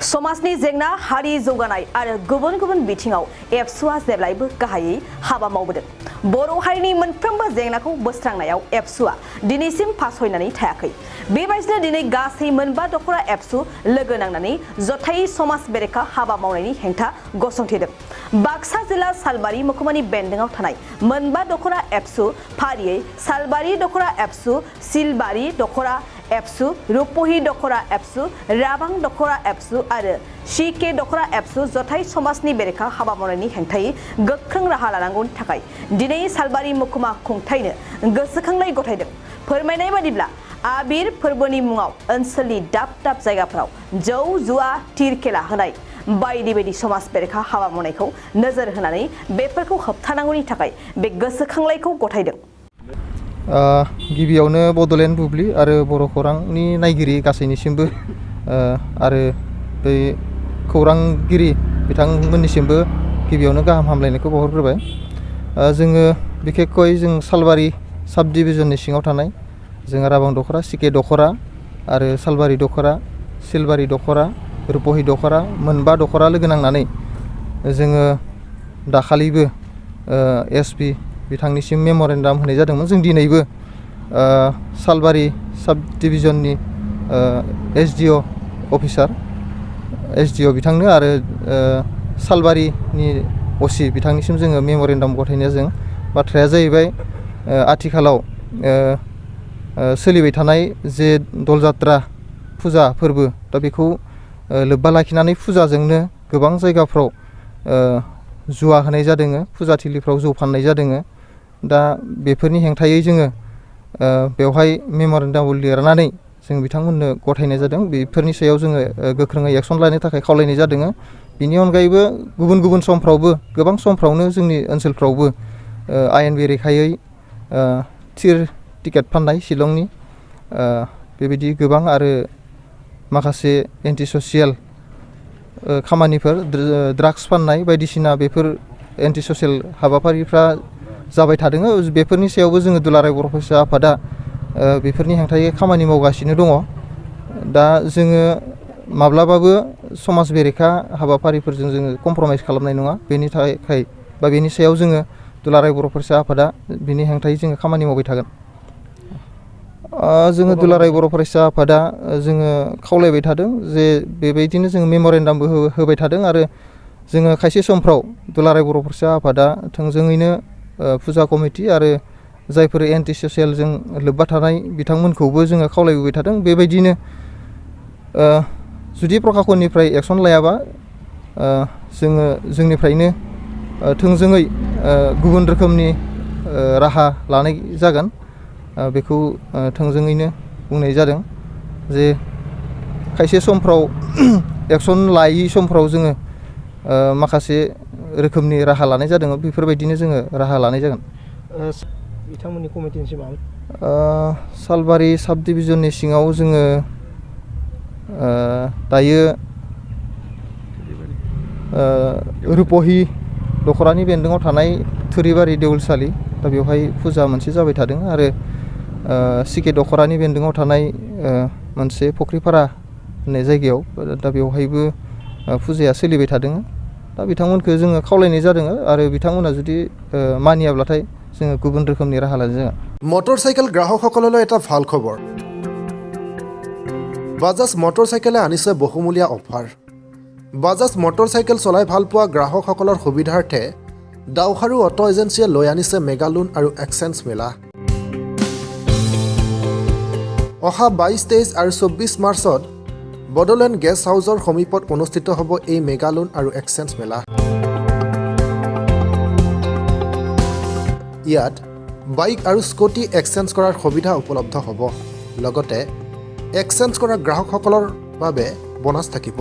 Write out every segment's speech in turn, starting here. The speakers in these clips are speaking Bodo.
समाजनि जेंना हारि जौगानाय आरो गुबुन गुबुन बिथिङाव एबसुआ जेब्लायबो गाहायै हाबा मावबोदों। बर' हारिनि मोनफ्रोमबो जेंनाखौ बोस्रांनायाव एबसुआ दिनैसिम फासयनानै थायाखै। बेबायदिनो दिनै गासै मोनबा दख'रा एबसु लोगो नांनानै जथायै समाज बेरेखा हाबा मावनायनि हेंथा गसंथेदों। बाक्सा जिल्ला सालबारि महकुमानि बेन्दोङाव थानाय मोनबा दख'रा एबसु फारियै सालबारि दख'रा एबसु, सिलबारि दख'रा एबसु, रुपहि दख'रा एबसु, राबां दख'रा एबसु आरो सिके दख'रा एबसु जथाय समाजनि बेरेखा हाबा मावनायनि हेंथायै गोख्रों राहा लानांगौनि थाखाय दिनै सालबारि महकुमा खुंथायनो गोसोखांनाय गथायदों। फोरमायनाय बादिब्ला आबिर फोरबोनि मुङाव ओनसोलनि दाब दाब जायगाफोराव जौ जुवा थिर खेला होनाय बायदि बायदि समाज बेरेखा हाबा मावनायखौ नोजोर होनानै बेफोरखौ होबथानांगौनि थाखाय बे गोसोखांलायखौ गथायदों। गिबियावनो बड'लेण्ड बुब्लि आरो बर' खौरांनि नायगिरि गासैनिसिमबो आरो बै खौरांगिरि बिथांमोननिसिमबो गिबियावनो गाहाम हामलायनायखौ बावहरग्रोबाय। जोङो बिखेखय जों सालबारि साब डिभिजननि सिङाव थानाय जों राबां दख'रा, सिके दख'रा आरो सालबारि दख'रा, सिलबारि दख'रा, रुपहि दख'रा मोनबा दख'रा लोगो नांनानै जोङो दाखालिबो एसपि बिथांनिसिम मेम'रेन्डाम होनाय जादोंमोन। जों दिनैबो सालबारि साब डिभिजननि एसडिअ अफिसार एसडिअ बिथांनो आरो सालबारिनि असि बिथांनिसिम जोङो मेम'रेन्डाम गथायनाया जों बाथ्राया जाहैबाय आथिखालाव सोलिबाय थानाय जे दल जात्रा फुजा फोरबो दा बेखौ लोब्बा लाखिनानै फुजाजोंनो गोबां जायगाफ्राव जुवा होनाय जादों, फुजाथिलिफ्राव जौ फाननाय जादों। दा बेफोरनि हेंथायै जोङो बेवहाय मेम'रेन्डाम लिरनानै जों बिथांमोननो गथायनाय जादों। बेफोरनि सायाव जोङो गोख्रोङै एक्सन लानो थाखाय खावलायनाय जादों। बिनि अनगायैबो गुबुन गुबुन समफ्रावबो गोबां समफ्रावनो जोंनि ओनसोलफ्रावबो आयेन बेरेखायै थिर टिकेट फाननाय शिलंनि बेबायदि गोबां आरो माखासे एन्टि ससियेल खामानिफोर ड्राग्स फाननाय बायदिसिना बेफोर एन्टि ससियेल हाबाफारिफ्रा जाबाय थादों। बेफोरनि सायावबो जोङो दुलाराय बर' फरायसा आफादा बेफोरनि हेंथायै खामानि मावगासिनो दङ। दा जोङो माब्लाबाबो समाज बेरेखा हाबाफारिफोरजों जोङो कमप्रमाइस खालामनाय नङा। बेनि थाखाय बा बेनि सायाव जोङो दुलाराय बर' फरायसा आफादा बिनि हेंथायै जोङो खामानि मावबाय थागोन। जोङो दुलाराय बर' फरायसा आफादा जोङो खावलायबाय थादों जे बेबायदिनो जोङो मेम'रेन्डामबो होबाय थादों आरो जोङो खायसे समफ्राव दुलाराय बर' फरायसा आफादा थोंजोङैनो फुजा कमिटि आरो जायफोर एन्टि ससियेलजों लोब्बा थानाय बिथांमोनखौबो जोङो खावलायबोबाय थादों। बेबायदिनो जुदि प्रखाखननिफ्राय एक्सन लायाबा जोङो जोंनिफ्रायनो थोंजोङै गुबुन रोखोमनि राहा लानाय जागोन। बेखौ थोंजोङैनो बुंनाय जादों जे खायसे समफ्राव एक्सन लायै समफ्राव जोङो माखासे रोखोमनि राहा लानाय जादों। बेफोरबायदिनो जोङो राहा लानाय जागोन। बिथांमोननि कमिटिनिसिम सालबारि साब डिभिजननि सिङाव जोङो दायो रुपहि दख'रानि बेन्दोङाव थानाय थुरिबारि देउलसालि दा बेवहाय फुजा मोनसे जाबाय थादों आरो सिके दख'रानि बेन्दोङाव थानाय मोनसे फुख्रिपारा होननाय जायगायाव दा बेवहायबो फुजाया सोलिबाय थादों। दा बिथांमोनखौ जोङो खावलायनाय जादों आरो बिथांमोना जुदि मानियाब्लाथाय जोङो गुबुन रोखोमनि राहा लानाय जागोन। মটৰচাইকেল গ্ৰাহকসকললৈ এটা ভাল খবৰ। বাজাজ মটৰচাইকেলে আনিছে বহুমূলীয়া অফাৰ। বাজাজ মটৰচাইকেল চলাই ভাল পোৱা গ্ৰাহকসকলৰ সুবিধাৰ্থে দখ'ৰ অটো এজেন্সিয়ে লৈ আনিছে মেগা লোন আৰু এক্সচেঞ্জ মেলা। অহা 22, 23 আৰু 24 মাৰ্চত বডোলেণ্ড গেষ্ট হাউচৰ সমীপত অনুষ্ঠিত হ'ব এই মেগা লোন আৰু এক্সচেঞ্জ মেলা। ইয়াত বাইক আৰু স্কুটি এক্সচেঞ্জ কৰাৰ সুবিধা উপলব্ধ হ'ব। লগতে এক্সচেঞ্জ কৰা গ্ৰাহকসকলৰ বাবে বোনাছ থাকিব।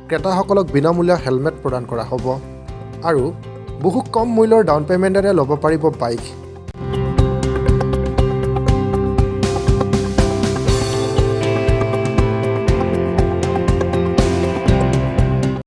ক্ৰেতাসকলক বিনামূলীয়া হেলমেট প্ৰদান কৰা হ'ব আৰু বহু কম মূল্যৰ ডাউন পে'মেণ্টেৰে ল'ব পাৰিব বাইক।